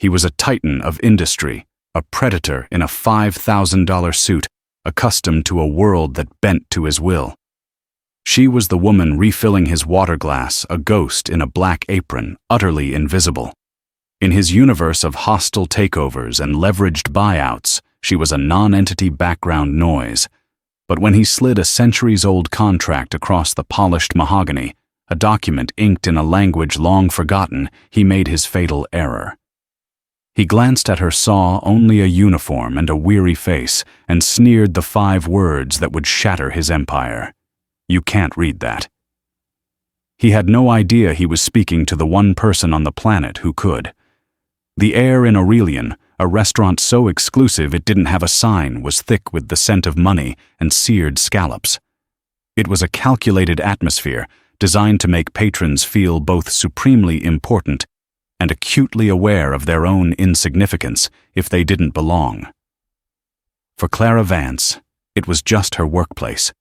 He was a titan of industry, a predator in a $5,000 suit, accustomed to a world that bent to his will. She was the woman refilling his water glass, a ghost in a black apron, utterly invisible. In his universe of hostile takeovers and leveraged buyouts, she was a non-entity background noise. But when he slid a centuries-old contract across the polished mahogany, a document inked in a language long forgotten, he made his fatal error. He glanced at her, saw only a uniform and a weary face, and sneered the 5 words that would shatter his empire. You can't read that. He had no idea he was speaking to the one person on the planet who could. The air in Aurelian, a restaurant so exclusive it didn't have a sign, was thick with the scent of money and seared scallops. It was a calculated atmosphere designed to make patrons feel both supremely important and acutely aware of their own insignificance if they didn't belong. For Clara Vance, it was just her workplace.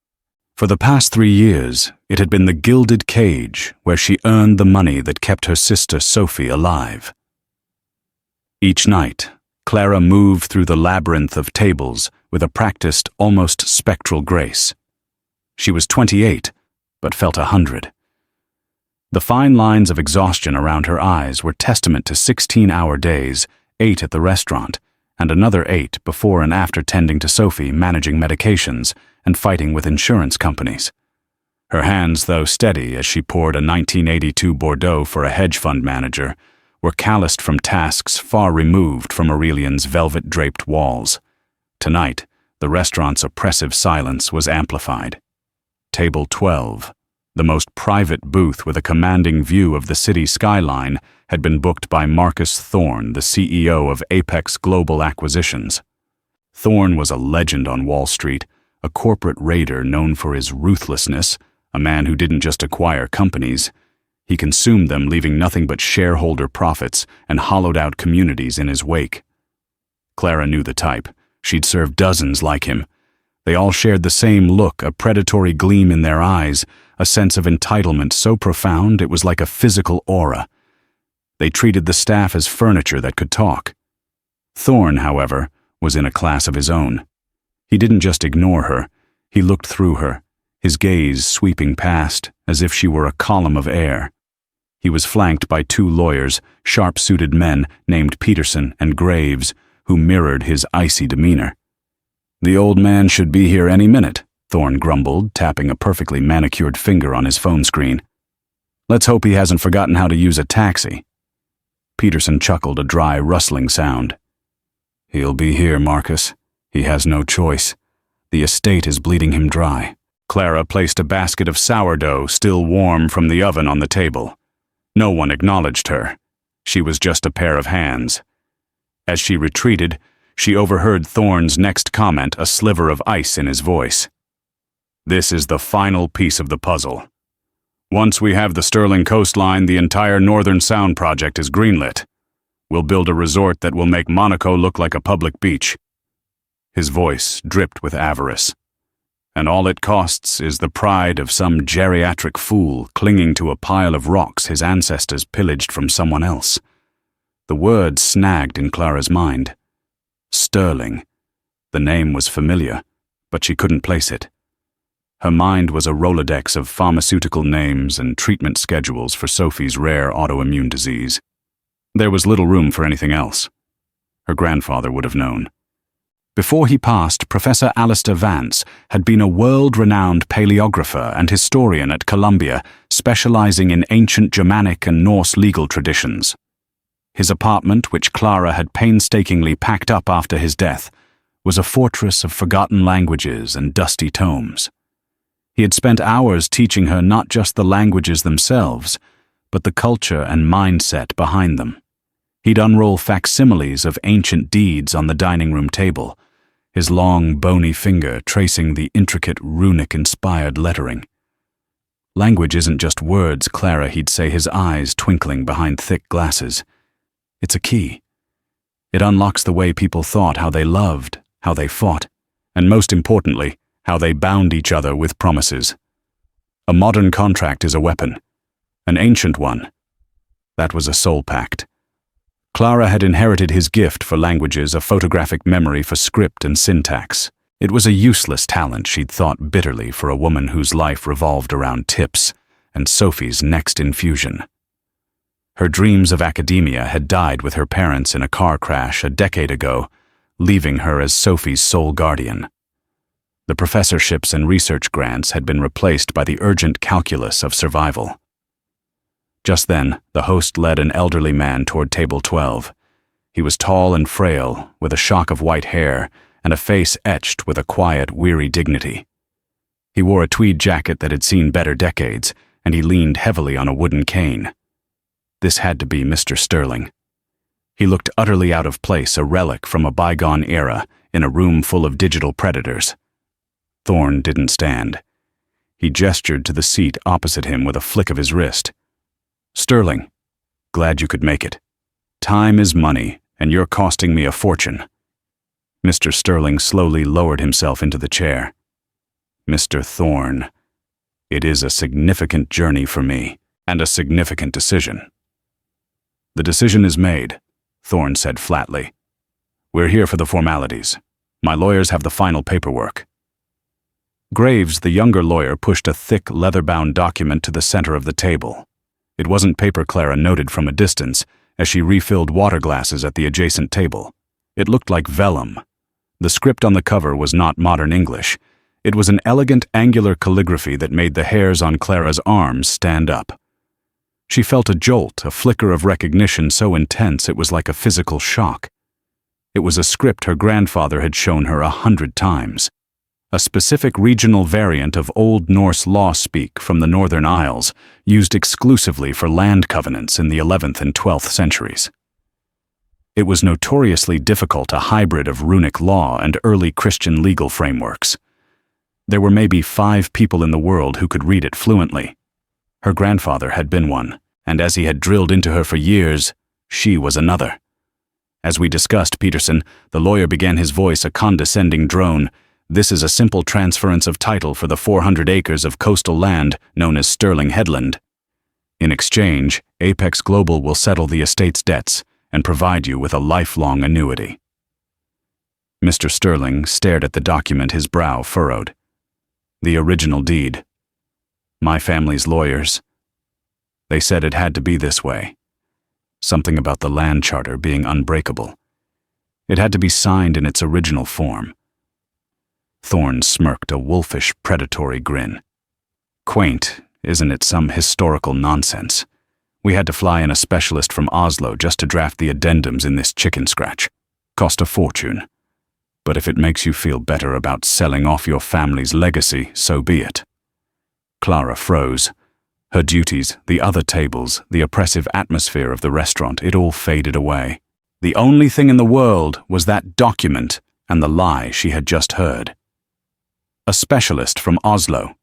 For the past 3 years, it had been the gilded cage where she earned the money that kept her sister Sophie alive. Each night, Clara moved through the labyrinth of tables with a practiced, almost spectral grace. She was 28, but felt 100. The fine lines of exhaustion around her eyes were testament to 16-hour days, 8 at the restaurant, and another 8 before and after tending to Sophie, managing medications, and fighting with insurance companies. Her hands, though steady as she poured a 1982 Bordeaux for a hedge fund manager, were calloused from tasks far removed from Aurelian's velvet-draped walls. Tonight, the restaurant's oppressive silence was amplified. Table 12, the most private booth with a commanding view of the city skyline, had been booked by Marcus Thorne, the CEO of Apex Global Acquisitions. Thorne was a legend on Wall Street, a corporate raider known for his ruthlessness, a man who didn't just acquire companies. He consumed them, leaving nothing but shareholder profits and hollowed-out communities in his wake. Clara knew the type. She'd served dozens like him. They all shared the same look, a predatory gleam in their eyes, a sense of entitlement so profound it was like a physical aura. They treated the staff as furniture that could talk. Thorne, however, was in a class of his own. He didn't just ignore her. He looked through her, his gaze sweeping past as if she were a column of air. He was flanked by 2 lawyers, sharp-suited men named Peterson and Graves, who mirrored his icy demeanor. "The old man should be here any minute," Thorne grumbled, tapping a perfectly manicured finger on his phone screen. "Let's hope he hasn't forgotten how to use a taxi." Peterson chuckled, a dry, rustling sound. "He'll be here, Marcus. He has no choice. The estate is bleeding him dry." Clara placed a basket of sourdough, still warm from the oven, on the table. No one acknowledged her. She was just a pair of hands. As she retreated, she overheard Thorne's next comment, a sliver of ice in his voice. "This is the final piece of the puzzle. Once we have the Sterling coastline, the entire Northern Sound project is greenlit. We'll build a resort that will make Monaco look like a public beach." His voice dripped with avarice. "And all it costs is the pride of some geriatric fool clinging to a pile of rocks his ancestors pillaged from someone else." The word snagged in Clara's mind. Sterling. The name was familiar, but she couldn't place it. Her mind was a Rolodex of pharmaceutical names and treatment schedules for Sophie's rare autoimmune disease. There was little room for anything else. Her grandfather would have known. Before he passed, Professor Alistair Vance had been a world-renowned paleographer and historian at Columbia, specializing in ancient Germanic and Norse legal traditions. His apartment, which Clara had painstakingly packed up after his death, was a fortress of forgotten languages and dusty tomes. He had spent hours teaching her not just the languages themselves, but the culture and mindset behind them. He'd unroll facsimiles of ancient deeds on the dining room table, his long, bony finger tracing the intricate runic-inspired lettering. "Language isn't just words, Clara," he'd say, his eyes twinkling behind thick glasses. "It's a key. It unlocks the way people thought, how they loved, how they fought, and most importantly, how they bound each other with promises. A modern contract is a weapon. An ancient one, that was a soul pact. Clara had inherited his gift for languages, a photographic memory for script and syntax. It was a useless talent, she'd thought bitterly, for a woman whose life revolved around tips and Sophie's next infusion. Her dreams of academia had died with her parents in a car crash a decade ago, leaving her as Sophie's sole guardian. The professorships and research grants had been replaced by the urgent calculus of survival. Just then, the host led an elderly man toward table 12. He was tall and frail, with a shock of white hair and a face etched with a quiet, weary dignity. He wore a tweed jacket that had seen better decades, and he leaned heavily on a wooden cane. This had to be Mr. Sterling. He looked utterly out of place, a relic from a bygone era, in a room full of digital predators. Thorne didn't stand. He gestured to the seat opposite him with a flick of his wrist. "Sterling, glad you could make it. Time is money, and you're costing me a fortune." Mr. Sterling slowly lowered himself into the chair. "Mr. Thorne, it is a significant journey for me, and a significant decision." "The decision is made," Thorne said flatly. "We're here for the formalities. My lawyers have the final paperwork." Graves, the younger lawyer, pushed a thick, leather-bound document to the center of the table. It wasn't paper, Clara noted from a distance, as she refilled water glasses at the adjacent table. It looked like vellum. The script on the cover was not modern English. It was an elegant, angular calligraphy that made the hairs on Clara's arms stand up. She felt a jolt, a flicker of recognition so intense it was like a physical shock. It was a script her grandfather had shown her 100 times. A specific regional variant of Old Norse law speak from the Northern Isles, used exclusively for land covenants in the 11th and 12th centuries. It was notoriously difficult, a hybrid of runic law and early Christian legal frameworks. There were maybe 5 people in the world who could read it fluently. Her grandfather had been one, and as he had drilled into her for years, she was another. As we discussed, Peterson, the lawyer began, his voice a condescending drone. "This is a simple transference of title for the 400 acres of coastal land known as Sterling Headland. In exchange, Apex Global will settle the estate's debts and provide you with a lifelong annuity." Mr. Sterling stared at the document, his brow furrowed. "The original deed. My family's lawyers. They said it had to be this way. Something about the land charter being unbreakable. It had to be signed in its original form." Thorne smirked, a wolfish, predatory grin. "Quaint, isn't it, some historical nonsense? We had to fly in a specialist from Oslo just to draft the addendums in this chicken scratch. Cost a fortune. But if it makes you feel better about selling off your family's legacy, so be it." Clara froze. Her duties, the other tables, the oppressive atmosphere of the restaurant, it all faded away. The only thing in the world was that document and the lie she had just heard. A specialist from Oslo.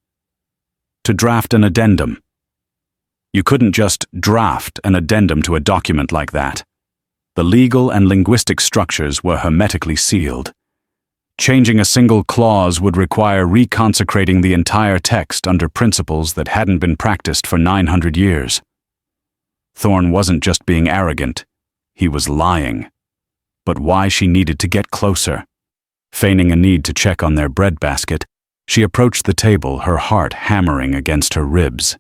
To draft an addendum. You couldn't just draft an addendum to a document like that. The legal and linguistic structures were hermetically sealed. Changing a single clause would require reconsecrating the entire text under principles that hadn't been practiced for 900 years. Thorne wasn't just being arrogant, he was lying. But why she needed to get closer? Feigning a need to check on their breadbasket, she approached the table, her heart hammering against her ribs.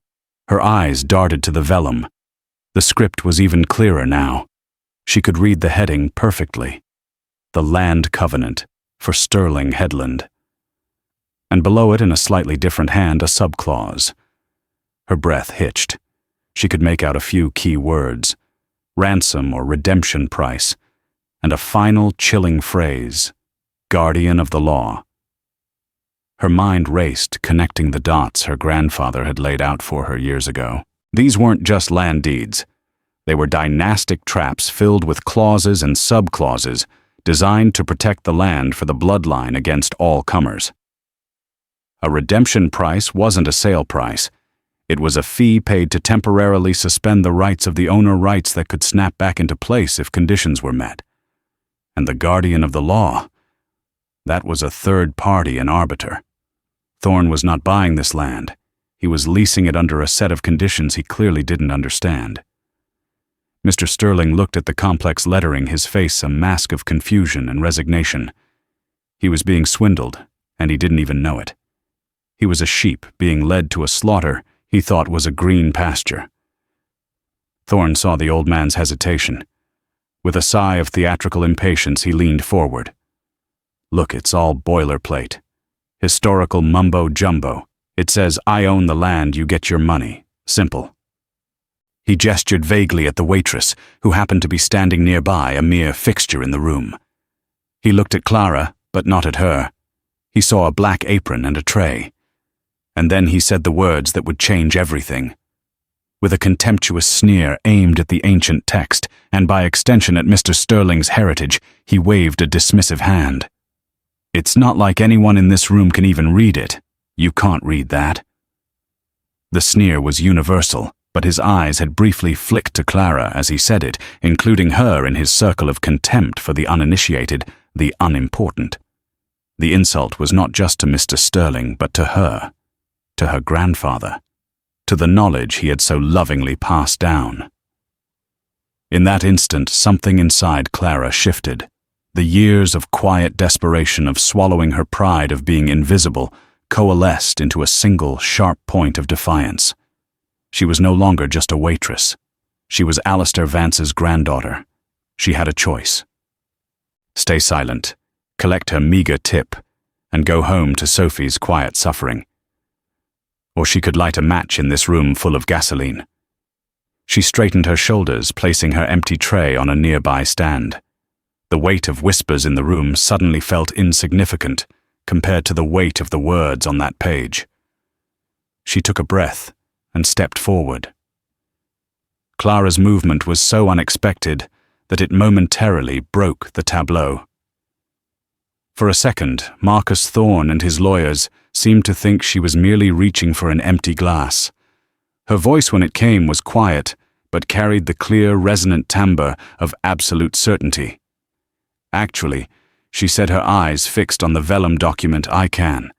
Her eyes darted to the vellum. The script was even clearer now. She could read the heading perfectly. The Land Covenant for Sterling Headland. And below it, in a slightly different hand, a subclause. Her breath hitched. She could make out a few key words: ransom or redemption price, and a final chilling phrase: guardian of the law. Her mind raced, connecting the dots her grandfather had laid out for her years ago. These weren't just land deeds. They were dynastic traps filled with clauses and subclauses designed to protect the land for the bloodline against all comers. A redemption price wasn't a sale price. It was a fee paid to temporarily suspend the rights of the owner, rights that could snap back into place if conditions were met. And the guardian of the law, that was a third party, an arbiter. Thorne was not buying this land. He was leasing it under a set of conditions he clearly didn't understand. Mr. Sterling looked at the complex lettering, his face a mask of confusion and resignation. He was being swindled, and he didn't even know it. He was a sheep being led to a slaughter he thought was a green pasture. Thorne saw the old man's hesitation. With a sigh of theatrical impatience, he leaned forward. Look, it's all boilerplate. Historical mumbo-jumbo. It says, I own the land, you get your money. Simple. He gestured vaguely at the waitress, who happened to be standing nearby, a mere fixture in the room. He looked at Clara, but not at her. He saw a black apron and a tray. And then he said the words that would change everything. With a contemptuous sneer aimed at the ancient text, and by extension at Mr. Sterling's heritage, he waved a dismissive hand. It's not like anyone in this room can even read it. You can't read that. The sneer was universal, but his eyes had briefly flicked to Clara as he said it, including her in his circle of contempt for the uninitiated, the unimportant. The insult was not just to Mr. Sterling, but to her grandfather, to the knowledge he had so lovingly passed down. In that instant, something inside Clara shifted. The years of quiet desperation of swallowing her pride of being invisible coalesced into a single, sharp point of defiance. She was no longer just a waitress. She was Alistair Vance's granddaughter. She had a choice. Stay silent, collect her meager tip, and go home to Sophie's quiet suffering. Or she could light a match in this room full of gasoline. She straightened her shoulders, placing her empty tray on a nearby stand. The weight of whispers in the room suddenly felt insignificant compared to the weight of the words on that page. She took a breath and stepped forward. Clara's movement was so unexpected that it momentarily broke the tableau. For a second, Marcus Thorne and his lawyers seemed to think she was merely reaching for an empty glass. Her voice when it came was quiet, but carried the clear, resonant timbre of absolute certainty. Actually, she said, her eyes fixed on the vellum document I can.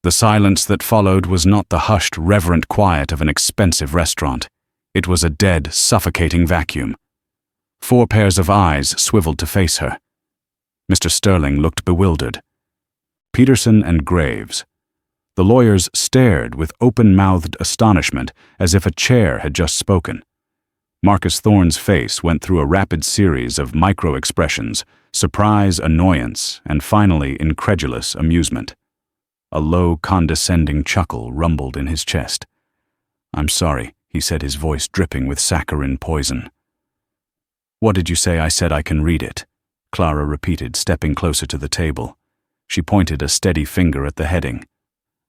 The silence that followed was not the hushed, reverent quiet of an expensive restaurant. It was a dead, suffocating vacuum. 4 pairs of eyes swiveled to face her. Mr. Sterling looked bewildered. Peterson and Graves. The lawyers stared with open-mouthed astonishment as if a chair had just spoken. Marcus Thorne's face went through a rapid series of micro-expressions, surprise, annoyance, and finally incredulous amusement. A low, condescending chuckle rumbled in his chest. I'm sorry, he said, his voice dripping with saccharine poison. What did you say? I said I can read it, Clara repeated, stepping closer to the table. She pointed a steady finger at the heading.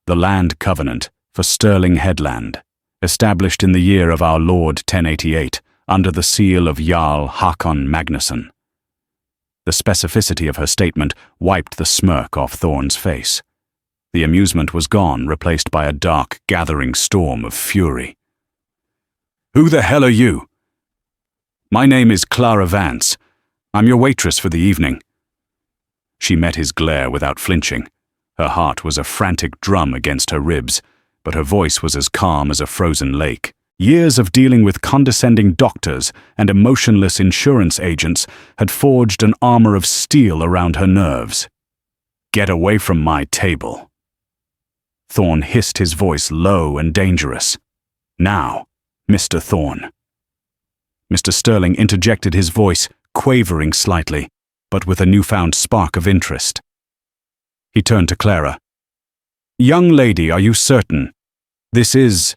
The Land Covenant for Stirling Headland, established in the year of our Lord 1088, under the seal of Jarl Hakon Magnusson. The specificity of her statement wiped the smirk off Thorne's face. The amusement was gone, replaced by a dark, gathering storm of fury. Who the hell are you? My name is Clara Vance. I'm your waitress for the evening. She met his glare without flinching. Her heart was a frantic drum against her ribs, but her voice was as calm as a frozen lake. Years of dealing with condescending doctors and emotionless insurance agents had forged an armor of steel around her nerves. Get away from my table. Thorne hissed, his voice low and dangerous. Now, Mr. Thorne. Mr. Sterling interjected, his voice quavering slightly, but with a newfound spark of interest. He turned to Clara. Young lady, are you certain? This is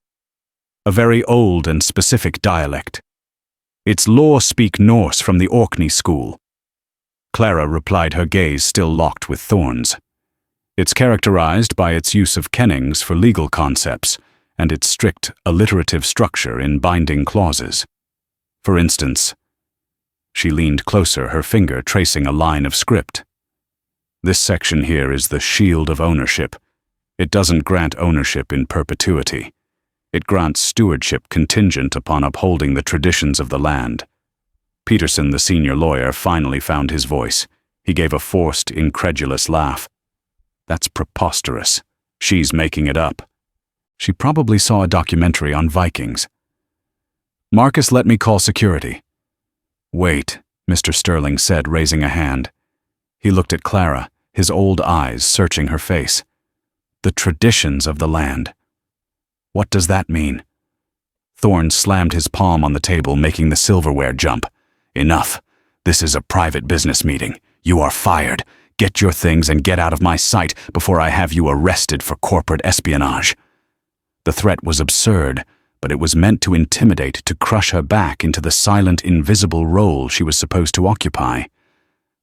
a very old and specific dialect. It's Law Speak Norse from the Orkney school. Clara replied, her gaze still locked with Thorne's. It's characterized by its use of kennings for legal concepts and its strict alliterative structure in binding clauses. For instance, she leaned closer, her finger tracing a line of script. This section here is the shield of ownership. It doesn't grant ownership in perpetuity. It grants stewardship contingent upon upholding the traditions of the land. Peterson, the senior lawyer, finally found his voice. He gave a forced, incredulous laugh. That's preposterous. She's making it up. She probably saw a documentary on Vikings. Marcus, let me call security. Wait, Mr. Sterling said, raising a hand. He looked at Clara, his old eyes searching her face. The traditions of the land. What does that mean? Thorne slammed his palm on the table, making the silverware jump. Enough. This is a private business meeting. You are fired. Get your things and get out of my sight before I have you arrested for corporate espionage. The threat was absurd, but it was meant to intimidate, to crush her back into the silent, invisible role she was supposed to occupy.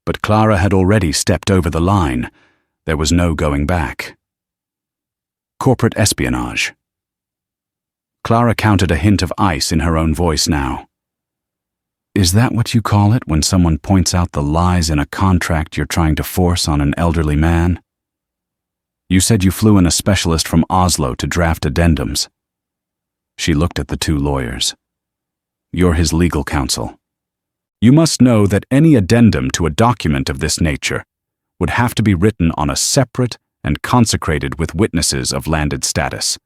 But Clara had already stepped over the line. There was no going back. Corporate espionage. Clara counted a hint of ice in her own voice now. Is that what you call it when someone points out the lies in a contract you're trying to force on an elderly man? You said you flew in a specialist from Oslo to draft addendums. She looked at the two lawyers. You're his legal counsel. You must know that any addendum to a document of this nature would have to be written on a separate and consecrated with witnesses of landed status.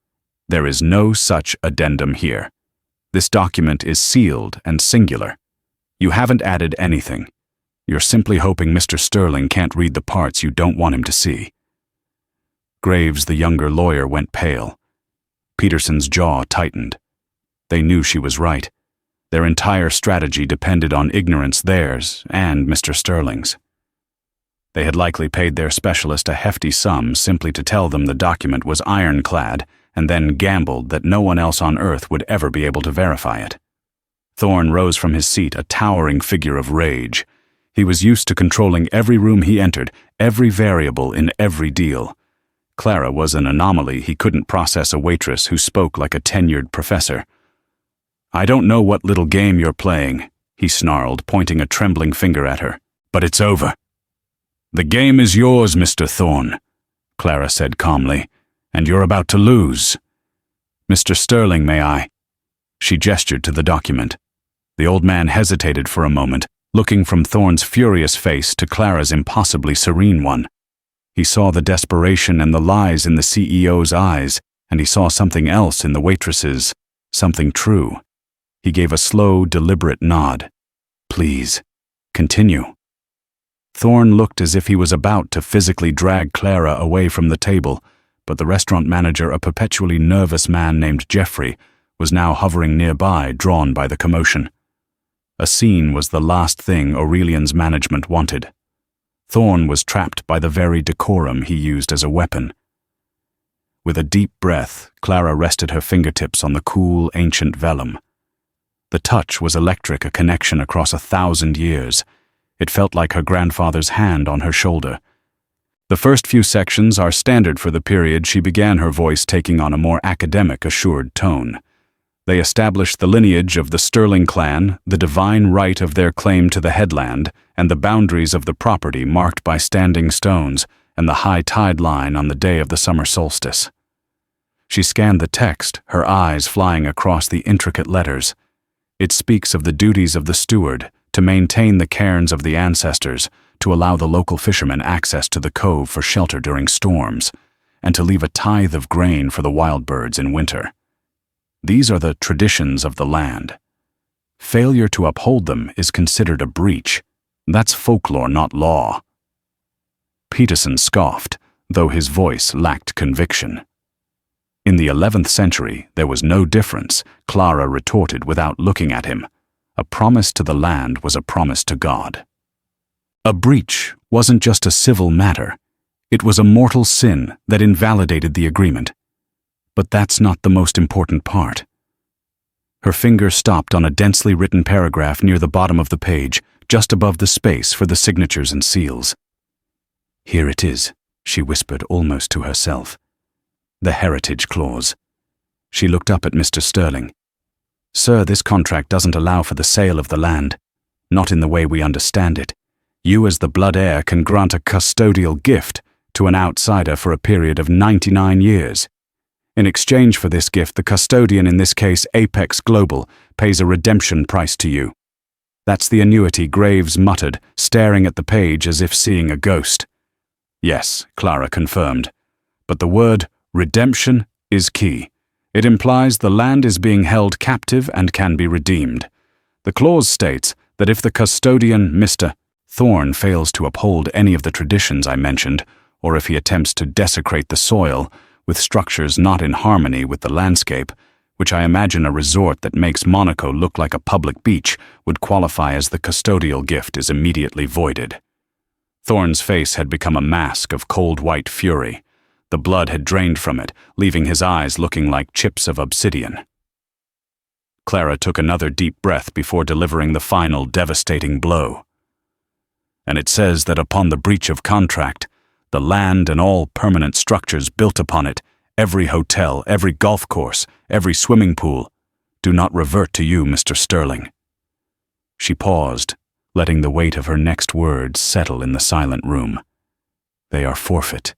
There is no such addendum here. This document is sealed and singular. You haven't added anything. You're simply hoping Mr. Sterling can't read the parts you don't want him to see. Graves, the younger lawyer, went pale. Peterson's jaw tightened. They knew she was right. Their entire strategy depended on ignorance, theirs and Mr. Sterling's. They had likely paid their specialist a hefty sum simply to tell them the document was ironclad, and then gambled that no one else on earth would ever be able to verify it. Thorne rose from his seat, a towering figure of rage. He was used to controlling every room he entered, every variable in every deal. Clara was an anomaly. He couldn't process a waitress who spoke like a tenured professor. I don't know what little game you're playing, he snarled, pointing a trembling finger at her. But it's over. The game is yours, Mr. Thorne, Clara said calmly, and you're about to lose. Mr. Sterling, may I? She gestured to the document. The old man hesitated for a moment, looking from Thorne's furious face to Clara's impossibly serene one. He saw the desperation and the lies in the CEO's eyes, and he saw something else in the waitress's, something true. He gave a slow, deliberate nod. Please, continue. Thorne looked as if he was about to physically drag Clara away from the table, but the restaurant manager, a perpetually nervous man named Jeffrey, was now hovering nearby, drawn by the commotion. A scene was the last thing Aurelian's management wanted. Thorne was trapped by the very decorum he used as a weapon. With a deep breath, Clara rested her fingertips on the cool, ancient vellum. The touch was electric, a connection across 1,000 years. It felt like her grandfather's hand on her shoulder. The first few sections are standard for the period. She began, her voice taking on a more academic, assured tone. They established the lineage of the Sterling clan, the divine right of their claim to the headland, and the boundaries of the property marked by standing stones and the high tide line on the day of the summer solstice. She scanned the text, her eyes flying across the intricate letters. It speaks of the duties of the steward, to maintain the cairns of the ancestors, to allow the local fishermen access to the cove for shelter during storms, and to leave a tithe of grain for the wild birds in winter. These are the traditions of the land. Failure to uphold them is considered a breach. That's folklore, not law. Peterson scoffed, though his voice lacked conviction. In the 11th century, there was no difference, Clara retorted without looking at him. A promise to the land was a promise to God. A breach wasn't just a civil matter. It was a mortal sin that invalidated the agreement. But that's not the most important part. Her finger stopped on a densely written paragraph near the bottom of the page, just above the space for the signatures and seals. Here it is, she whispered almost to herself. The heritage clause. She looked up at Mr. Sterling. Sir, this contract doesn't allow for the sale of the land. Not in the way we understand it. You as the blood heir can grant a custodial gift to an outsider for a period of 99 years. In exchange for this gift, the custodian, in this case Apex Global, pays a redemption price to you. That's the annuity, Graves muttered, staring at the page as if seeing a ghost. Yes, Clara confirmed. But the word redemption is key. It implies the land is being held captive and can be redeemed. The clause states that if the custodian, Mr. Thorne, fails to uphold any of the traditions I mentioned, or if he attempts to desecrate the soil with structures not in harmony with the landscape, which I imagine a resort that makes Monaco look like a public beach would qualify as the custodial gift, is immediately voided. Thorne's face had become a mask of cold white fury. The blood had drained from it, leaving his eyes looking like chips of obsidian. Clara took another deep breath before delivering the final devastating blow. And it says that upon the breach of contract, the land and all permanent structures built upon it, every hotel, every golf course, every swimming pool, do not revert to you, Mr. Sterling. She paused, letting the weight of her next words settle in the silent room. They are forfeit.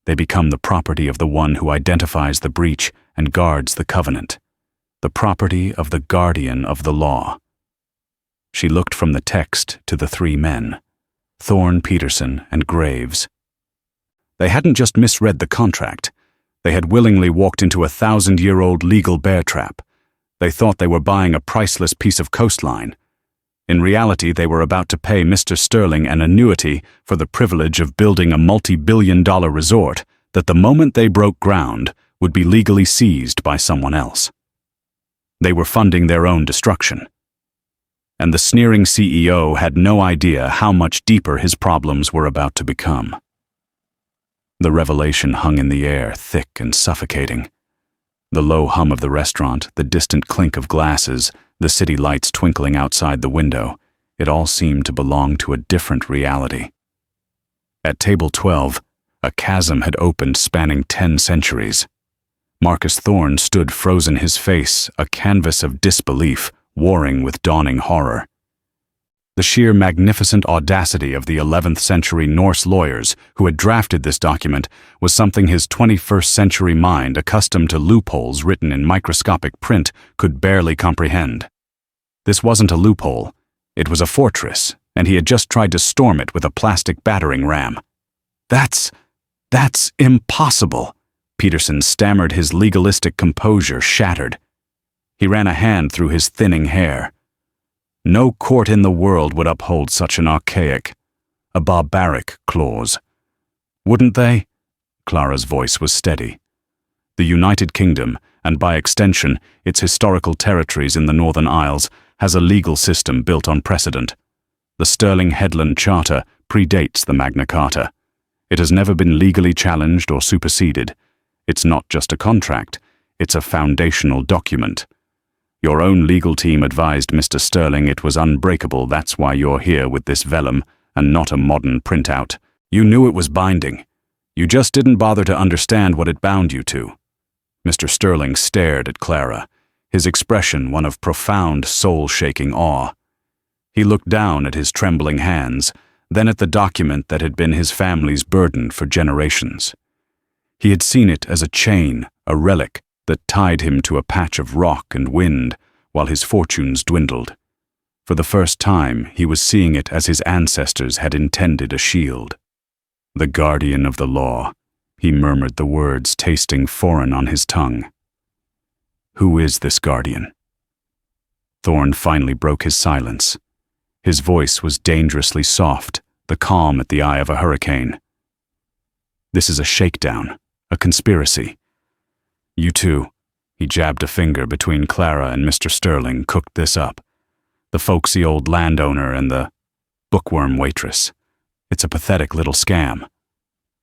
They become the property of the one who identifies the breach and guards the covenant, the property of the guardian of the law. She looked from the text to the three men, Thorne, Peterson, and Graves. They hadn't just misread the contract. They had willingly walked into a 1,000-year-old legal bear trap. They thought they were buying a priceless piece of coastline. In reality, they were about to pay Mr. Sterling an annuity for the privilege of building a multi-billion-dollar resort that the moment they broke ground would be legally seized by someone else. They were funding their own destruction. And the sneering CEO had no idea how much deeper his problems were about to become. The revelation hung in the air, thick and suffocating. The low hum of the restaurant, the distant clink of glasses, the city lights twinkling outside the window, it all seemed to belong to a different reality. At table 12, a chasm had opened spanning 10 centuries. Marcus Thorne stood frozen, his face a canvas of disbelief, warring with dawning horror. The sheer magnificent audacity of the 11th century Norse lawyers who had drafted this document was something his 21st century mind, accustomed to loopholes written in microscopic print, could barely comprehend. This wasn't a loophole. It was a fortress, and he had just tried to storm it with a plastic battering ram. That's impossible, Peterson stammered, his legalistic composure shattered. He ran a hand through his thinning hair. No court in the world would uphold such an archaic, a barbaric clause. Wouldn't they? Clara's voice was steady. The United Kingdom, and by extension its historical territories in the Northern Isles, has a legal system built on precedent. The Sterling Headland Charter predates the Magna Carta. It has never been legally challenged or superseded. It's not just a contract, it's a foundational document. Your own legal team advised Mr. Sterling it was unbreakable. That's why you're here with this vellum and not a modern printout. You knew it was binding. You just didn't bother to understand what it bound you to. Mr. Sterling stared at Clara, his expression one of profound, soul-shaking awe. He looked down at his trembling hands, then at the document that had been his family's burden for generations. He had seen it as a chain, a relic, that tied him to a patch of rock and wind while his fortunes dwindled. For the first time, he was seeing it as his ancestors had intended a shield. The guardian of the law, he murmured the words, tasting foreign on his tongue. Who is this guardian? Thorne finally broke his silence. His voice was dangerously soft, the calm at the eye of a hurricane. This is a shakedown, a conspiracy. You two, he jabbed a finger between Clara and Mr. Sterling, cooked this up. The folksy old landowner and the bookworm waitress. It's a pathetic little scam.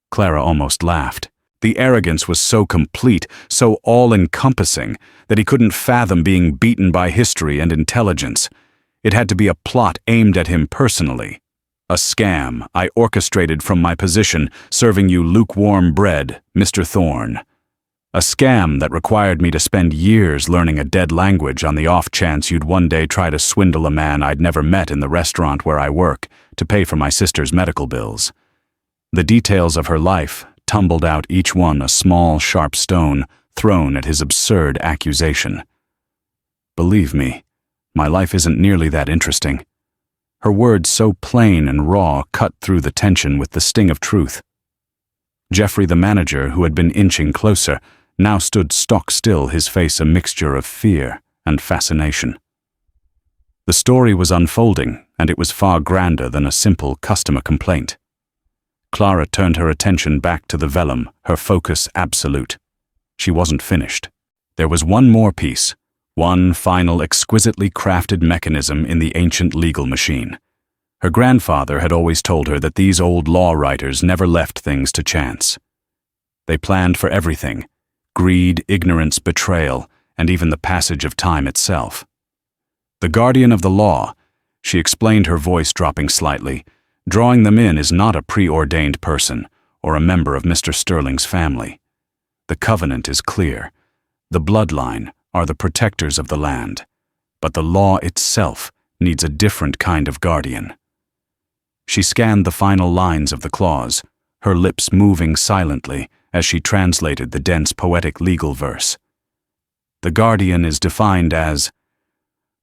Clara almost laughed. The arrogance was so complete, so all-encompassing, that he couldn't fathom being beaten by history and intelligence. It had to be a plot aimed at him personally. A scam I orchestrated from my position, serving you lukewarm bread, Mr. Thorne. A scam that required me to spend years learning a dead language on the off chance you'd one day try to swindle a man I'd never met in the restaurant where I work to pay for my sister's medical bills. The details of her life tumbled out, each one a small, sharp stone thrown at his absurd accusation. Believe me, my life isn't nearly that interesting. Her words, so plain and raw, cut through the tension with the sting of truth. Jeffrey, the manager, who had been inching closer, now stood stock still, his face a mixture of fear and fascination. The story was unfolding, and it was far grander than a simple customer complaint. Clara turned her attention back to the vellum, her focus absolute. She wasn't finished. There was one more piece, one final exquisitely crafted mechanism in the ancient legal machine. Her grandfather had always told her that these old law writers never left things to chance. They planned for everything: greed, ignorance, betrayal, and even the passage of time itself. The guardian of the law, she explained, her voice dropping slightly, drawing them in is not a preordained person or a member of Mr. Sterling's family. The covenant is clear. The bloodline are the protectors of the land, but the law itself needs a different kind of guardian. She scanned the final lines of the clause, her lips moving silently as she translated the dense poetic legal verse. The guardian is defined as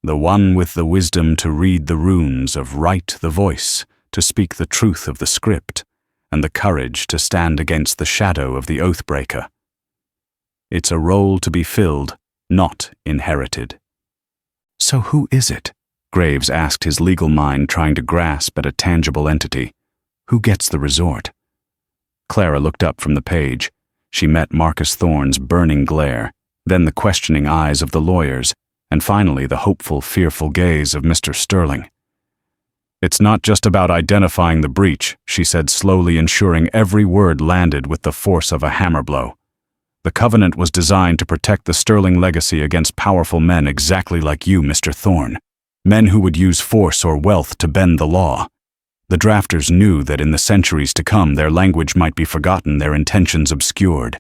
the one with the wisdom to read the runes of write the voice, to speak the truth of the script, and the courage to stand against the shadow of the oathbreaker. It's a role to be filled, not inherited. So who is it? Graves asked, his legal mind trying to grasp at a tangible entity. Who gets the resort? Clara looked up from the page. She met Marcus Thorne's burning glare, then the questioning eyes of the lawyers, and finally the hopeful, fearful gaze of Mr. Sterling. It's not just about identifying the breach, she said, slowly, ensuring every word landed with the force of a hammer blow. The covenant was designed to protect the Sterling legacy against powerful men exactly like you, Mr. Thorne. Men who would use force or wealth to bend the law. The drafters knew that in the centuries to come their language might be forgotten, their intentions obscured.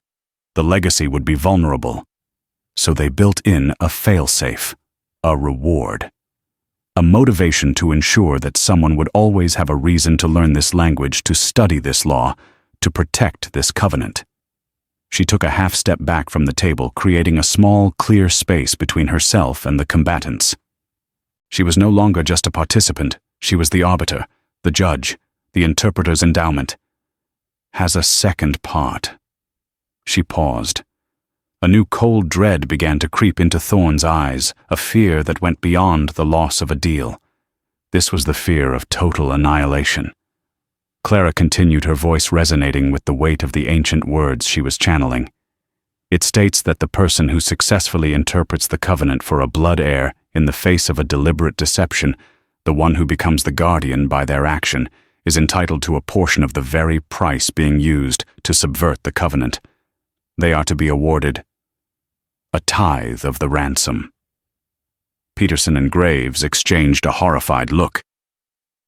The legacy would be vulnerable. So they built in a failsafe, a reward. A motivation to ensure that someone would always have a reason to learn this language, to study this law, to protect this covenant. She took a half step back from the table, creating a small, clear space between herself and the combatants. She was no longer just a participant, she was the arbiter, the judge, the interpreter's endowment. Has a second part. She paused. A new cold dread began to creep into Thorne's eyes, a fear that went beyond the loss of a deal. This was the fear of total annihilation. Clara continued, her voice resonating with the weight of the ancient words she was channeling. It states that the person who successfully interprets the covenant for a blood heir in the face of a deliberate deception, the one who becomes the guardian by their action, is entitled to a portion of the very price being used to subvert the covenant. They are to be awarded a tithe of the ransom. Peterson and Graves exchanged a horrified look.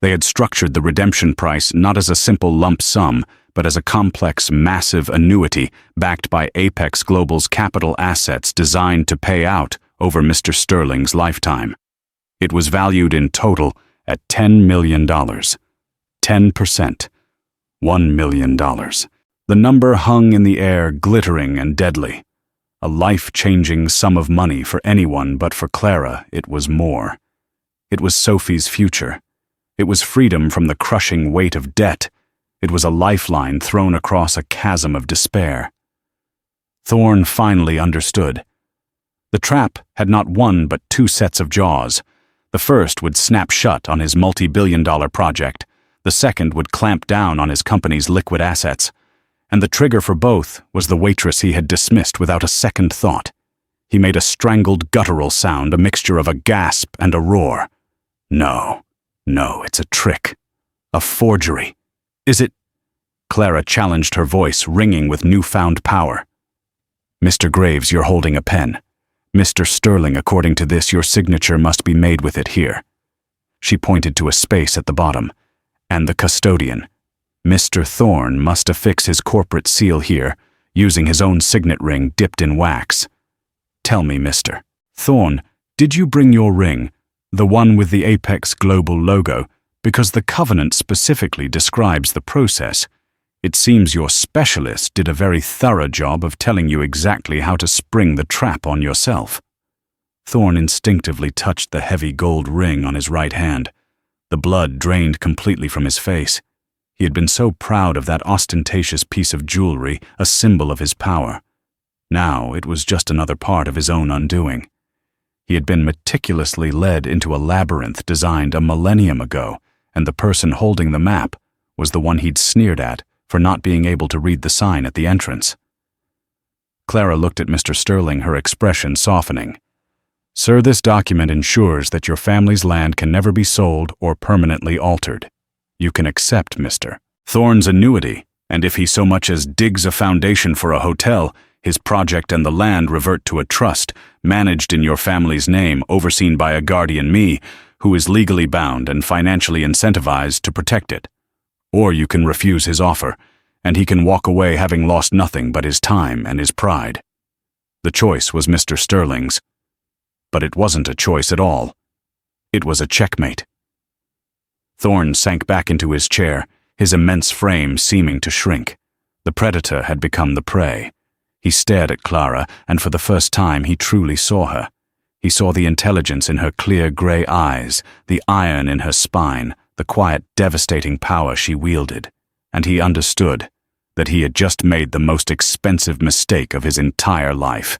They had structured the redemption price not as a simple lump sum, but as a complex, massive annuity backed by Apex Global's capital assets designed to pay out over Mr. Sterling's lifetime. It was valued in total at $10 million. 10%. $1 million. The number hung in the air, glittering and deadly. A life-changing sum of money for anyone, but for Clara, it was more. It was Sophie's future. It was freedom from the crushing weight of debt. It was a lifeline thrown across a chasm of despair. Thorne finally understood. The trap had not one but two sets of jaws. The first would snap shut on his multi-billion-dollar project. The second would clamp down on his company's liquid assets. And the trigger for both was the waitress he had dismissed without a second thought. He made a strangled guttural sound, a mixture of a gasp and a roar. No, it's a trick. A forgery. Is it? Clara challenged, her voice ringing with newfound power. Mr. Graves, you're holding a pen. Mr. Sterling, according to this, your signature must be made with it here. She pointed to a space at the bottom. And the custodian. Mr. Thorne must affix his corporate seal here, using his own signet ring dipped in wax. Tell me, Mr. Thorne, did you bring your ring, the one with the Apex Global logo, because the covenant specifically describes the process? It seems your specialist did a very thorough job of telling you exactly how to spring the trap on yourself. Thorne instinctively touched the heavy gold ring on his right hand. The blood drained completely from his face. He had been so proud of that ostentatious piece of jewelry, a symbol of his power. Now it was just another part of his own undoing. He had been meticulously led into a labyrinth designed a millennium ago, and the person holding the map was the one he'd sneered at for not being able to read the sign at the entrance. Clara looked at Mr. Sterling, her expression softening. "Sir, this document ensures that your family's land can never be sold or permanently altered. You can accept Mr. Thorne's annuity, and if he so much as digs a foundation for a hotel, his project and the land revert to a trust, managed in your family's name, overseen by a guardian me, who is legally bound and financially incentivized to protect it. Or you can refuse his offer, and he can walk away having lost nothing but his time and his pride." The choice was Mr. Sterling's. But it wasn't a choice at all. It was a checkmate. Thorne sank back into his chair, his immense frame seeming to shrink. The predator had become the prey. He stared at Clara, and for the first time he truly saw her. He saw the intelligence in her clear gray eyes, the iron in her spine, the quiet, devastating power she wielded, and he understood that he had just made the most expensive mistake of his entire life.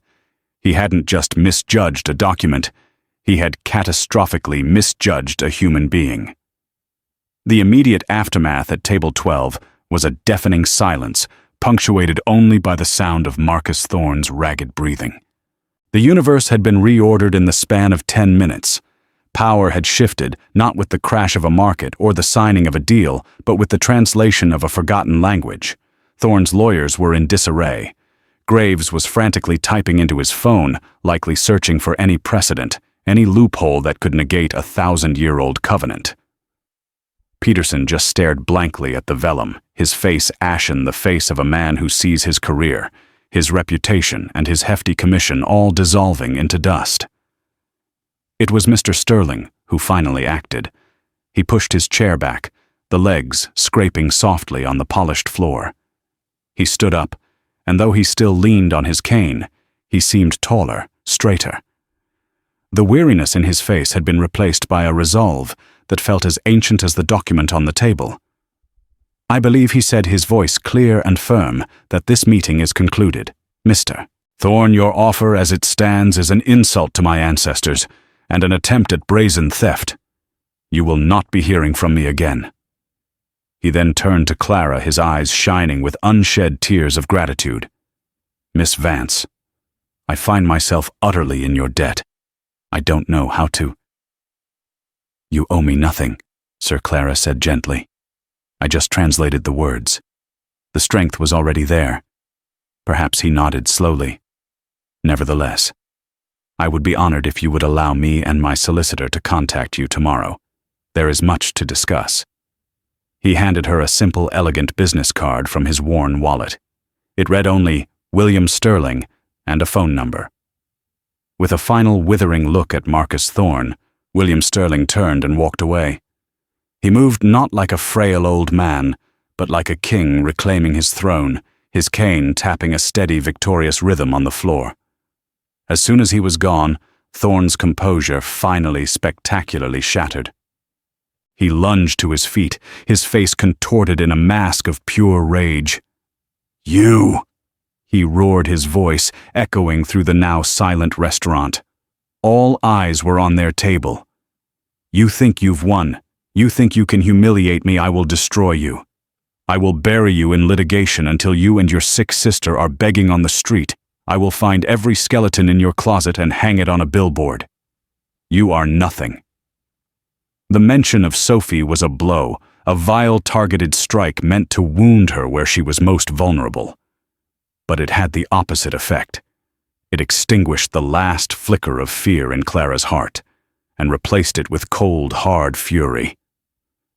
He hadn't just misjudged a document, he had catastrophically misjudged a human being. The immediate aftermath at table 12 was a deafening silence, punctuated only by the sound of Marcus Thorne's ragged breathing. The universe had been reordered in the span of 10 minutes. Power had shifted, not with the crash of a market or the signing of a deal, but with the translation of a forgotten language. Thorne's lawyers were in disarray. Graves was frantically typing into his phone, likely searching for any precedent, any loophole that could negate a 1,000-year-old covenant. Peterson just stared blankly at the vellum, his face ashen, the face of a man who sees his career, his reputation, and his hefty commission all dissolving into dust. It was Mr. Sterling who finally acted. He pushed his chair back, the legs scraping softly on the polished floor. He stood up, and though he still leaned on his cane, he seemed taller, straighter. The weariness in his face had been replaced by a resolve that felt as ancient as the document on the table. "I believe," he said, his voice clear and firm, "that this meeting is concluded. Mr. Thorne, your offer as it stands is an insult to my ancestors and an attempt at brazen theft. You will not be hearing from me again." He then turned to Clara, his eyes shining with unshed tears of gratitude. "Miss Vance, I find myself utterly in your debt. I don't know how to—" "You owe me nothing," Sir Clara said gently. "I just translated the words." The strength was already there. Perhaps he nodded slowly. "Nevertheless, I would be honored if you would allow me and my solicitor to contact you tomorrow. There is much to discuss." He handed her a simple, elegant business card from his worn wallet. It read only William Sterling and a phone number. With a final withering look at Marcus Thorne, William Sterling turned and walked away. He moved not like a frail old man, but like a king reclaiming his throne, his cane tapping a steady, victorious rhythm on the floor. As soon as he was gone, Thorne's composure finally spectacularly shattered. He lunged to his feet, his face contorted in a mask of pure rage. "You!" he roared, his voice echoing through the now silent restaurant. All eyes were on their table. "You think you've won. You think you can humiliate me. I will destroy you. I will bury you in litigation until you and your sick sister are begging on the street. I will find every skeleton in your closet and hang it on a billboard. You are nothing." The mention of Sophie was a blow, a vile targeted strike meant to wound her where she was most vulnerable. But it had the opposite effect. It extinguished the last flicker of fear in Clara's heart, and replaced it with cold, hard fury.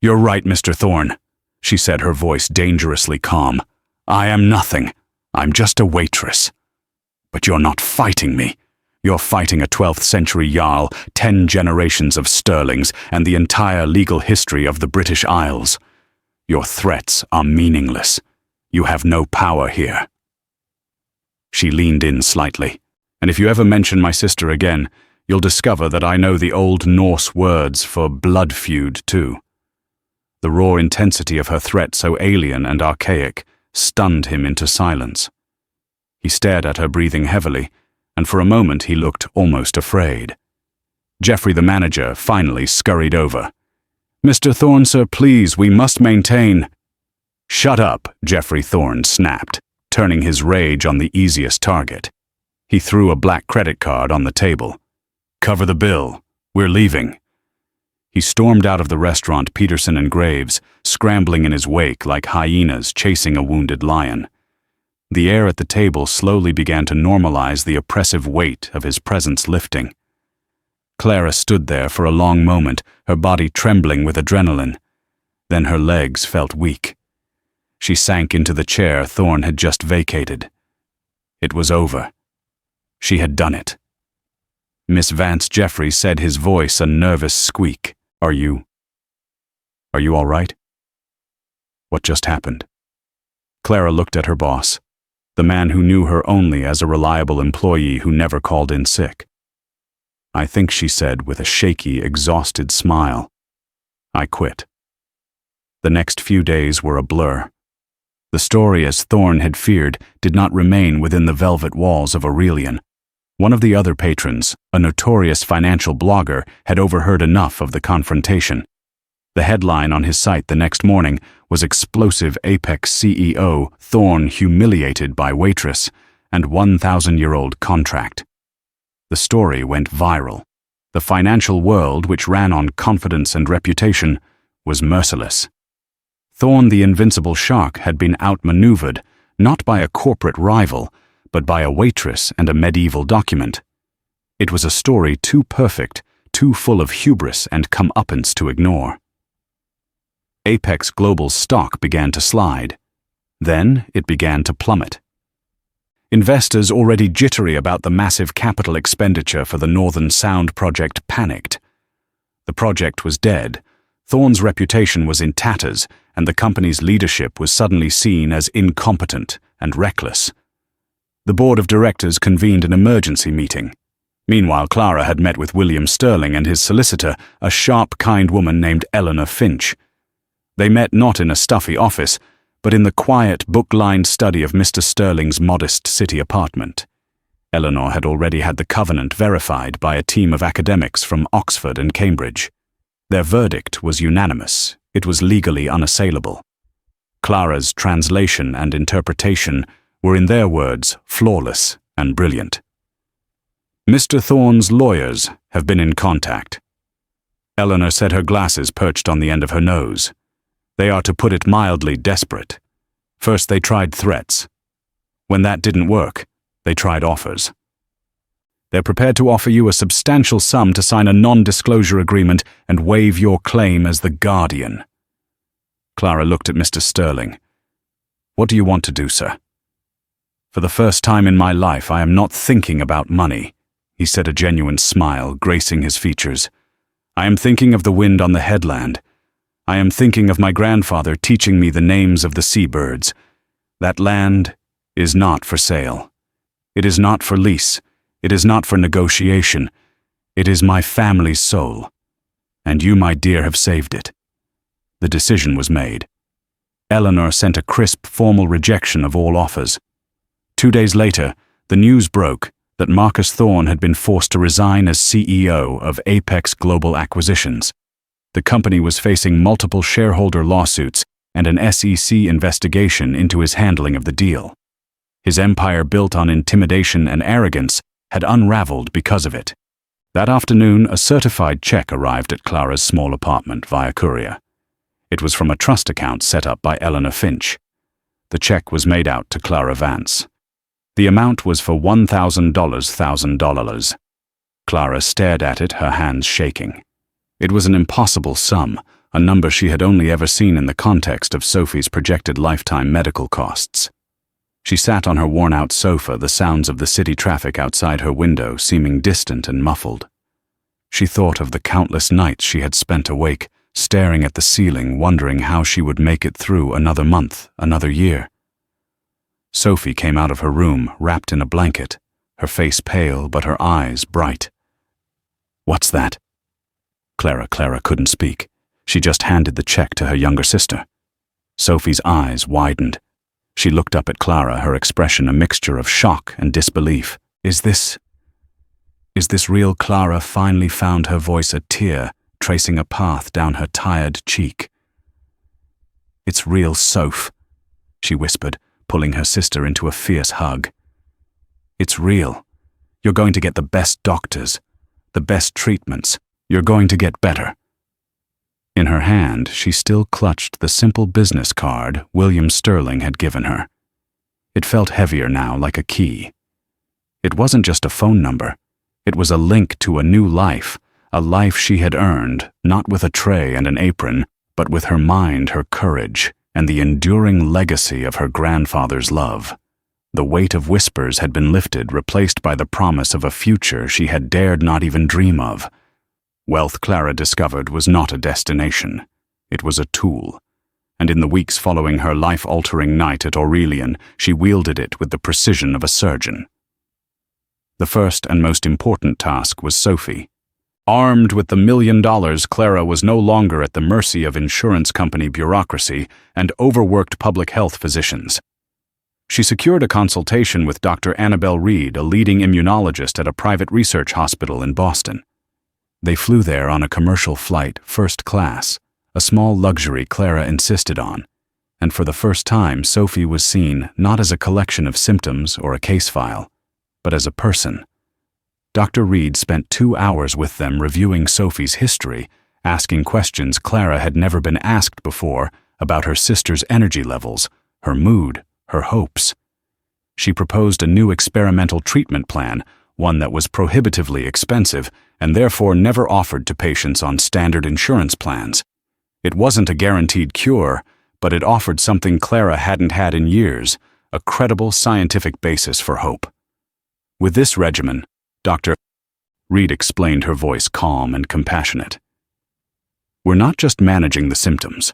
"You're right, Mr. Thorne," she said, her voice dangerously calm. "I am nothing. I'm just a waitress. But you're not fighting me. You're fighting a 12th century Jarl, 10 generations of Sterlings, and the entire legal history of the British Isles. Your threats are meaningless. You have no power here." She leaned in slightly. "And if you ever mention my sister again, you'll discover that I know the old Norse words for blood feud, too." The raw intensity of her threat, so alien and archaic, stunned him into silence. He stared at her, breathing heavily, and for a moment he looked almost afraid. Geoffrey, the manager, finally scurried over. "Mr. Thorne, sir, please, we must maintain." "Shut up," Geoffrey Thorne snapped, turning his rage on the easiest target. He threw a black credit card on the table. "Cover the bill. We're leaving." He stormed out of the restaurant, Peterson and Graves scrambling in his wake like hyenas chasing a wounded lion. The air at the table slowly began to normalize the oppressive weight of his presence lifting. Clara stood there for a long moment, her body trembling with adrenaline. Then her legs felt weak. She sank into the chair Thorne had just vacated. It was over. She had done it. Miss Vance, Geoffrey said, his voice a nervous squeak. Are you all right? What just happened?" Clara looked at her boss, the man who knew her only as a reliable employee who never called in sick. "I think," she said with a shaky, exhausted smile, "I quit." The next few days were a blur. The story, as Thorne had feared, did not remain within the velvet walls of Aurelian. One of the other patrons, a notorious financial blogger, had overheard enough of the confrontation. The headline on his site the next morning was "Explosive Apex CEO Thorne Humiliated by Waitress and 1,000-year-old Contract." The story went viral. The financial world, which ran on confidence and reputation, was merciless. Thorne, the invincible shark, had been outmaneuvered, not by a corporate rival, but by a waitress and a medieval document. It was a story too perfect, too full of hubris and comeuppance to ignore. Apex Global's stock began to slide. Then it began to plummet. Investors, already jittery about the massive capital expenditure for the Northern Sound project, panicked. The project was dead. Thorne's reputation was in tatters, and the company's leadership was suddenly seen as incompetent and reckless. The board of directors convened an emergency meeting. Meanwhile, Clara had met with William Sterling and his solicitor, a sharp, kind woman named Eleanor Finch. They met not in a stuffy office, but in the quiet, book-lined study of Mr. Sterling's modest city apartment. Eleanor had already had the covenant verified by a team of academics from Oxford and Cambridge. Their verdict was unanimous. It was legally unassailable. Clara's translation and interpretation were, in their words, flawless and brilliant. "Mr. Thorne's lawyers have been in contact." Eleanor said, her glasses perched on the end of her nose. "They are, to put it mildly, desperate. First they tried threats. When that didn't work, they tried offers. They're prepared to offer you a substantial sum to sign a non-disclosure agreement and waive your claim as the guardian." Clara looked at Mr. Sterling. "What do you want to do, sir?" "For the first time in my life, I am not thinking about money," he said, a genuine smile gracing his features. "I am thinking of the wind on the headland. I am thinking of my grandfather teaching me the names of the seabirds. That land is not for sale. It is not for lease. It is not for negotiation. It is my family's soul. And you, my dear, have saved it." The decision was made. Eleanor sent a crisp, formal rejection of all offers. 2 days later, the news broke that Marcus Thorne had been forced to resign as CEO of Apex Global Acquisitions. The company was facing multiple shareholder lawsuits and an SEC investigation into his handling of the deal. His empire, built on intimidation and arrogance, had unraveled because of it. That afternoon, a certified check arrived at Clara's small apartment via courier. It was from a trust account set up by Eleanor Finch. The check was made out to Clara Vance. The amount was for $1,000. Clara stared at it, her hands shaking. It was an impossible sum, a number she had only ever seen in the context of Sophie's projected lifetime medical costs. She sat on her worn-out sofa, the sounds of the city traffic outside her window seeming distant and muffled. She thought of the countless nights she had spent awake, staring at the ceiling, wondering how she would make it through another month, another year. Sophie came out of her room, wrapped in a blanket, her face pale but her eyes bright. "What's that?" Clara couldn't speak. She just handed the check to her younger sister. Sophie's eyes widened. She looked up at Clara, her expression a mixture of shock and disbelief. "Is this Is this real? Clara finally found her voice, a tear tracing a path down her tired cheek. It's real, Soph, she whispered, pulling her sister into a fierce hug. It's real. You're going to get the best doctors, the best treatments. You're going to get better. In her hand, she still clutched the simple business card William Sterling had given her. It felt heavier now, like a key. It wasn't just a phone number. It was a link to a new life, a life she had earned, not with a tray and an apron, but with her mind, her courage, and the enduring legacy of her grandfather's love. The weight of whispers had been lifted, replaced by the promise of a future she had dared not even dream of. Wealth, Clara discovered, was not a destination. It was a tool. And in the weeks following her life-altering night at Aurelian, she wielded it with the precision of a surgeon. The first and most important task was Sophie. Armed with the $1 million, Clara was no longer at the mercy of insurance company bureaucracy and overworked public health physicians. She secured a consultation with Dr. Annabelle Reed, a leading immunologist at a private research hospital in Boston. They flew there on a commercial flight, first class, a small luxury Clara insisted on. And for the first time, Sophie was seen not as a collection of symptoms or a case file, but as a person. Dr. Reed spent 2 hours with them reviewing Sophie's history, asking questions Clara had never been asked before about her sister's energy levels, her mood, her hopes. She proposed a new experimental treatment plan, one that was prohibitively expensive and therefore never offered to patients on standard insurance plans. It wasn't a guaranteed cure, but it offered something Clara hadn't had in years, a credible scientific basis for hope. With this regimen, Dr. Reed explained, her voice calm and compassionate. We're not just managing the symptoms.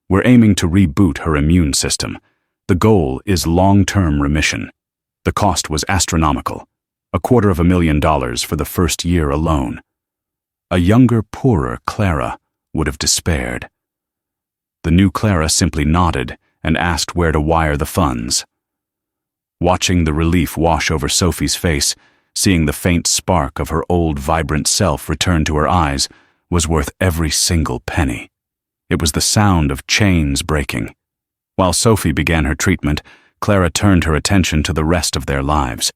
We're aiming to reboot her immune system. The goal is long-term remission. The cost was astronomical, $250,000 for the first year alone. A younger, poorer Clara would have despaired. The new Clara simply nodded and asked where to wire the funds. Watching the relief wash over Sophie's face, seeing the faint spark of her old, vibrant self return to her eyes, was worth every single penny. It was the sound of chains breaking. While Sophie began her treatment, Clara turned her attention to the rest of their lives.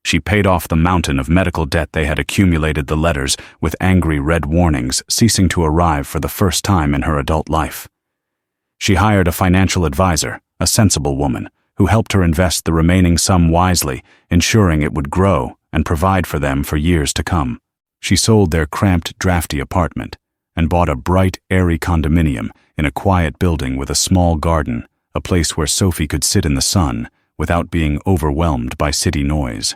She paid off the mountain of medical debt they had accumulated, the letters with angry red warnings ceasing to arrive for the first time in her adult life. She hired a financial advisor, a sensible woman, who helped her invest the remaining sum wisely, ensuring it would grow and provide for them for years to come. She sold their cramped, drafty apartment and bought a bright, airy condominium in a quiet building with a small garden, a place where Sophie could sit in the sun without being overwhelmed by city noise.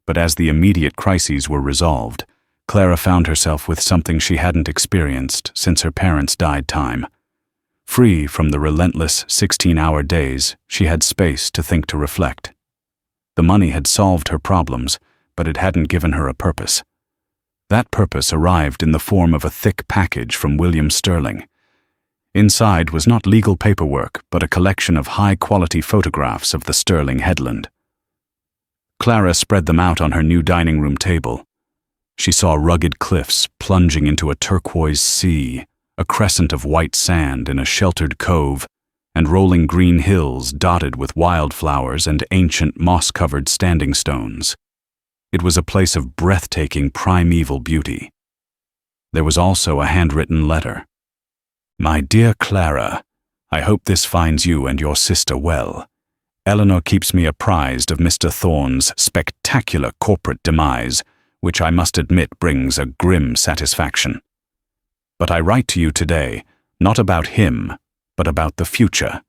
But as the immediate crises were resolved, Clara found herself with something she hadn't experienced since her parents died: time. Free from the relentless 16-hour days, she had space to think, to reflect. The money had solved her problems, but it hadn't given her a purpose. That purpose arrived in the form of a thick package from William Sterling. Inside was not legal paperwork, but a collection of high-quality photographs of the Sterling headland. Clara spread them out on her new dining room table. She saw rugged cliffs plunging into a turquoise sea, a crescent of white sand in a sheltered cove, and rolling green hills dotted with wildflowers and ancient moss-covered standing stones. It was a place of breathtaking primeval beauty. There was also a handwritten letter. My dear Clara, I hope this finds you and your sister well. Eleanor keeps me apprised of Mr. Thorne's spectacular corporate demise, which I must admit brings a grim satisfaction. But I write to you today, not about him, but about the future.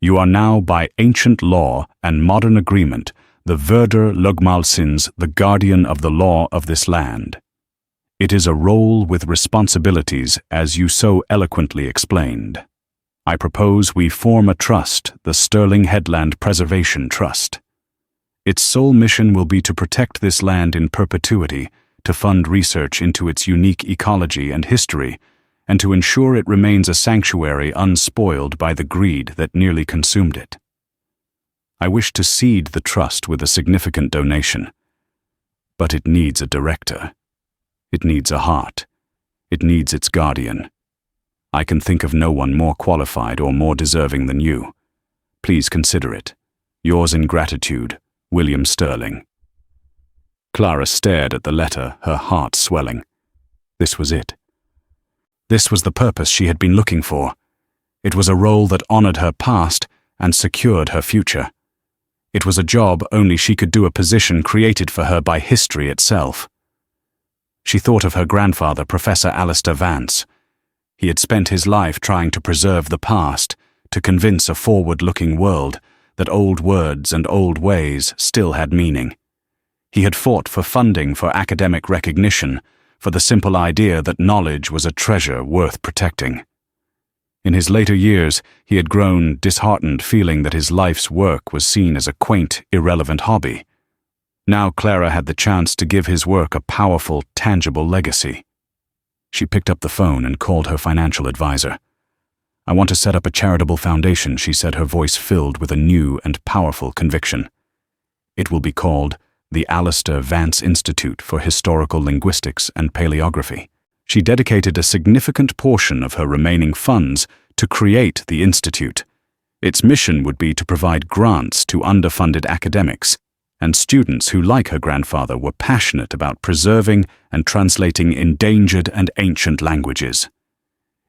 You are now, by ancient law and modern agreement, the Verder Lugmalsins, the guardian of the law of this land. It is a role with responsibilities, as you so eloquently explained. I propose we form a trust, the Sterling Headland Preservation Trust. Its sole mission will be to protect this land in perpetuity, to fund research into its unique ecology and history, and to ensure it remains a sanctuary unspoiled by the greed that nearly consumed it. I wish to seed the trust with a significant donation. But it needs a director. It needs a heart. It needs its guardian. I can think of no one more qualified or more deserving than you. Please consider it. Yours in gratitude, William Sterling. Clara stared at the letter, her heart swelling. This was it. This was the purpose she had been looking for. It was a role that honored her past and secured her future. It was a job only she could do, a position created for her by history itself. She thought of her grandfather, Professor Alistair Vance. He had spent his life trying to preserve the past, to convince a forward-looking world that old words and old ways still had meaning. He had fought for funding for academic recognition, for the simple idea that knowledge was a treasure worth protecting. In his later years, he had grown disheartened, feeling that his life's work was seen as a quaint, irrelevant hobby. Now Clara had the chance to give his work a powerful, tangible legacy. She picked up the phone and called her financial advisor. "I want to set up a charitable foundation," she said, her voice filled with a new and powerful conviction. "It will be called the Alistair Vance Institute for Historical Linguistics and Paleography." She dedicated a significant portion of her remaining funds to create the institute. Its mission would be to provide grants to underfunded academics and students who, like her grandfather, were passionate about preserving and translating endangered and ancient languages.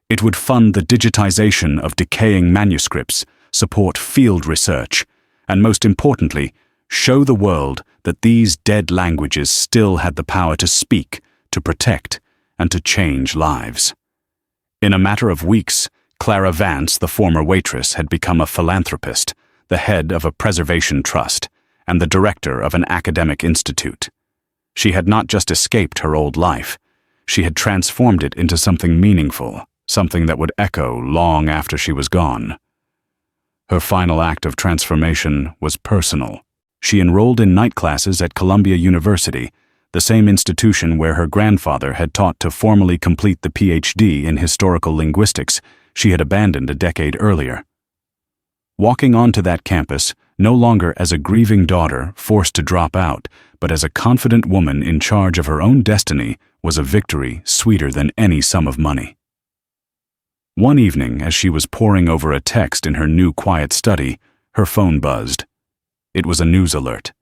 It would fund the digitization of decaying manuscripts, support field research, and most importantly, show the world that these dead languages still had the power to speak, to protect, and to change lives. In a matter of weeks, Clara Vance, the former waitress, had become a philanthropist, the head of a preservation trust, and the director of an academic institute. She had not just escaped her old life, she had transformed it into something meaningful, something that would echo long after she was gone. Her final act of transformation was personal. She enrolled in night classes at Columbia University, the same institution where her grandfather had taught to formally complete the PhD in historical linguistics she had abandoned a decade earlier. Walking onto that campus, no longer as a grieving daughter forced to drop out, but as a confident woman in charge of her own destiny, was a victory sweeter than any sum of money. One evening, as she was poring over a text in her new quiet study, her phone buzzed. It was a news alert.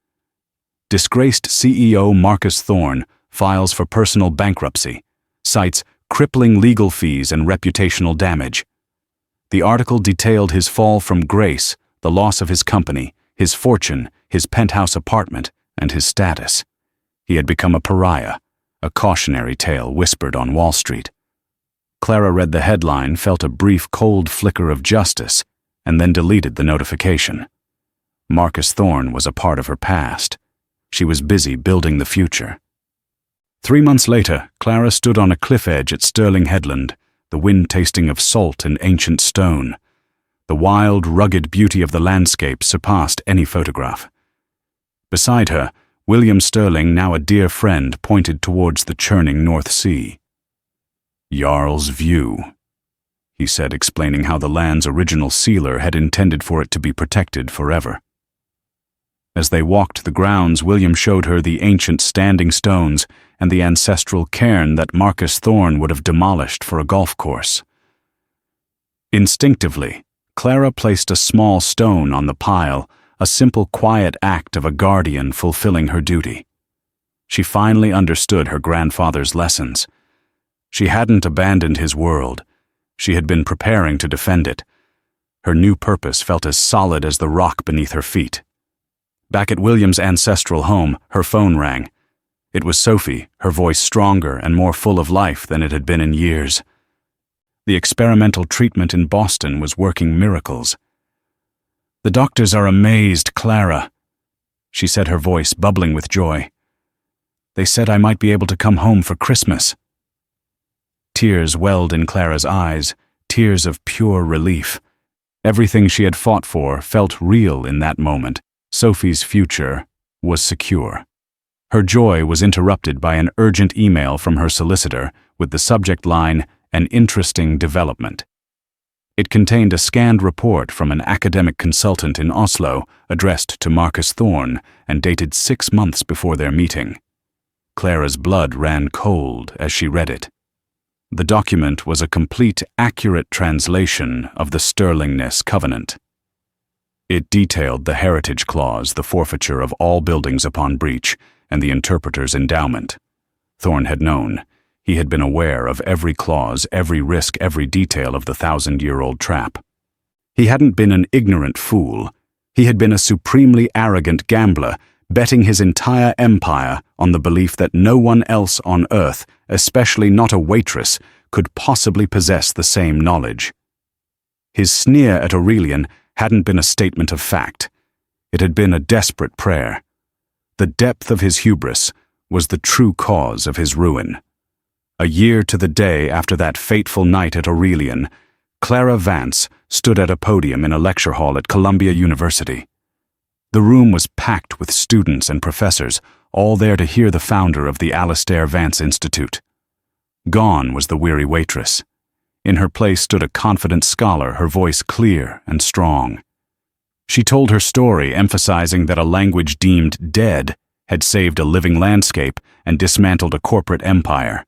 Disgraced CEO Marcus Thorne files for personal bankruptcy, cites crippling legal fees and reputational damage. The article detailed his fall from grace, the loss of his company, his fortune, his penthouse apartment, and his status. He had become a pariah, a cautionary tale whispered on Wall Street. Clara read the headline, felt a brief cold flicker of justice, and then deleted the notification. Marcus Thorne was a part of her past. She was busy building the future. 3 months later, Clara stood on a cliff edge at Stirling Headland, the wind tasting of salt and ancient stone. The wild, rugged beauty of the landscape surpassed any photograph. Beside her, William Sterling, now a dear friend, pointed towards the churning North Sea. "Jarl's View," he said, explaining how the land's original sealer had intended for it to be protected forever. As they walked the grounds, William showed her the ancient standing stones and the ancestral cairn that Marcus Thorne would have demolished for a golf course. Instinctively, Clara placed a small stone on the pile, a simple, quiet act of a guardian fulfilling her duty. She finally understood her grandfather's lessons. She hadn't abandoned his world. She had been preparing to defend it. Her new purpose felt as solid as the rock beneath her feet. Back at William's ancestral home, her phone rang. It was Sophie, her voice stronger and more full of life than it had been in years. The experimental treatment in Boston was working miracles. "The doctors are amazed, Clara," she said, her voice bubbling with joy. "They said I might be able to come home for Christmas." Tears welled in Clara's eyes, tears of pure relief. Everything she had fought for felt real in that moment. Sophie's future was secure. Her joy was interrupted by an urgent email from her solicitor with the subject line, "An interesting development." It contained a scanned report from an academic consultant in Oslo addressed to Marcus Thorne and dated 6 months before their meeting. Clara's blood ran cold as she read it. The document was a complete, accurate translation of the Sterlingness Covenant. It detailed the heritage clause, the forfeiture of all buildings upon breach, and the interpreter's endowment. Thorne had known. He had been aware of every clause, every risk, every detail of the 1,000-year-old trap. He hadn't been an ignorant fool. He had been a supremely arrogant gambler, betting his entire empire on the belief that no one else on Earth, especially not a waitress, could possibly possess the same knowledge. His sneer at Aurelian hadn't been a statement of fact. It had been a desperate prayer. The depth of his hubris was the true cause of his ruin. A year to the day after that fateful night at Aurelian, Clara Vance stood at a podium in a lecture hall at Columbia University. The room was packed with students and professors, all there to hear the founder of the Alistair Vance Institute. Gone was the weary waitress. In her place stood a confident scholar, her voice clear and strong. She told her story, emphasizing that a language deemed dead had saved a living landscape and dismantled a corporate empire.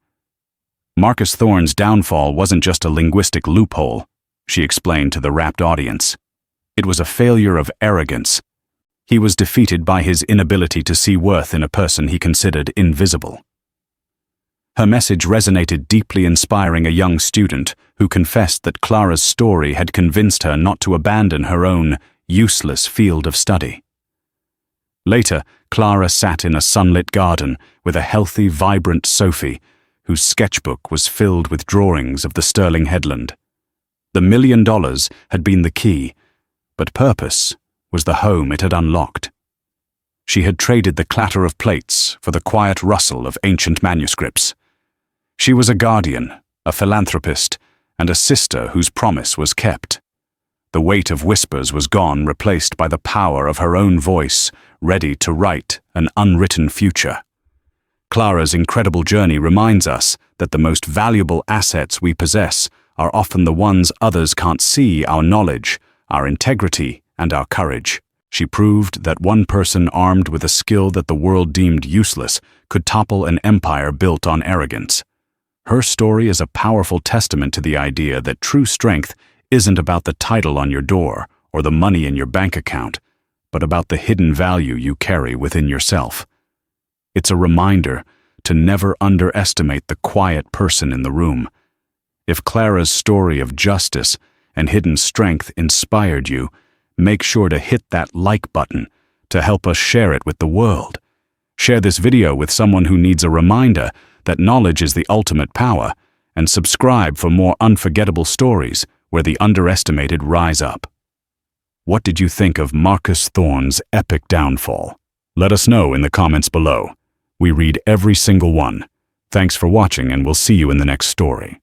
Marcus Thorne's downfall wasn't just a linguistic loophole, she explained to the rapt audience. It was a failure of arrogance. He was defeated by his inability to see worth in a person he considered invisible. Her message resonated deeply, inspiring a young student who confessed that Clara's story had convinced her not to abandon her own useless field of study. Later, Clara sat in a sunlit garden with a healthy, vibrant Sophie, whose sketchbook was filled with drawings of the Sterling headland. The $1 million had been the key, but purpose was the home it had unlocked. She had traded the clatter of plates for the quiet rustle of ancient manuscripts. She was a guardian, a philanthropist, and a sister whose promise was kept. The weight of whispers was gone, replaced by the power of her own voice, ready to write an unwritten future. Clara's incredible journey reminds us that the most valuable assets we possess are often the ones others can't see: our knowledge, our integrity, and our courage. She proved that one person armed with a skill that the world deemed useless could topple an empire built on arrogance. Her story is a powerful testament to the idea that true strength isn't about the title on your door or the money in your bank account, but about the hidden value you carry within yourself. It's a reminder to never underestimate the quiet person in the room. If Clara's story of justice and hidden strength inspired you, make sure to hit that like button to help us share it with the world. Share this video with someone who needs a reminder that knowledge is the ultimate power, and subscribe for more unforgettable stories where the underestimated rise up. What did you think of Marcus Thorne's epic downfall? Let us know in the comments below. We read every single one. Thanks for watching, and we'll see you in the next story.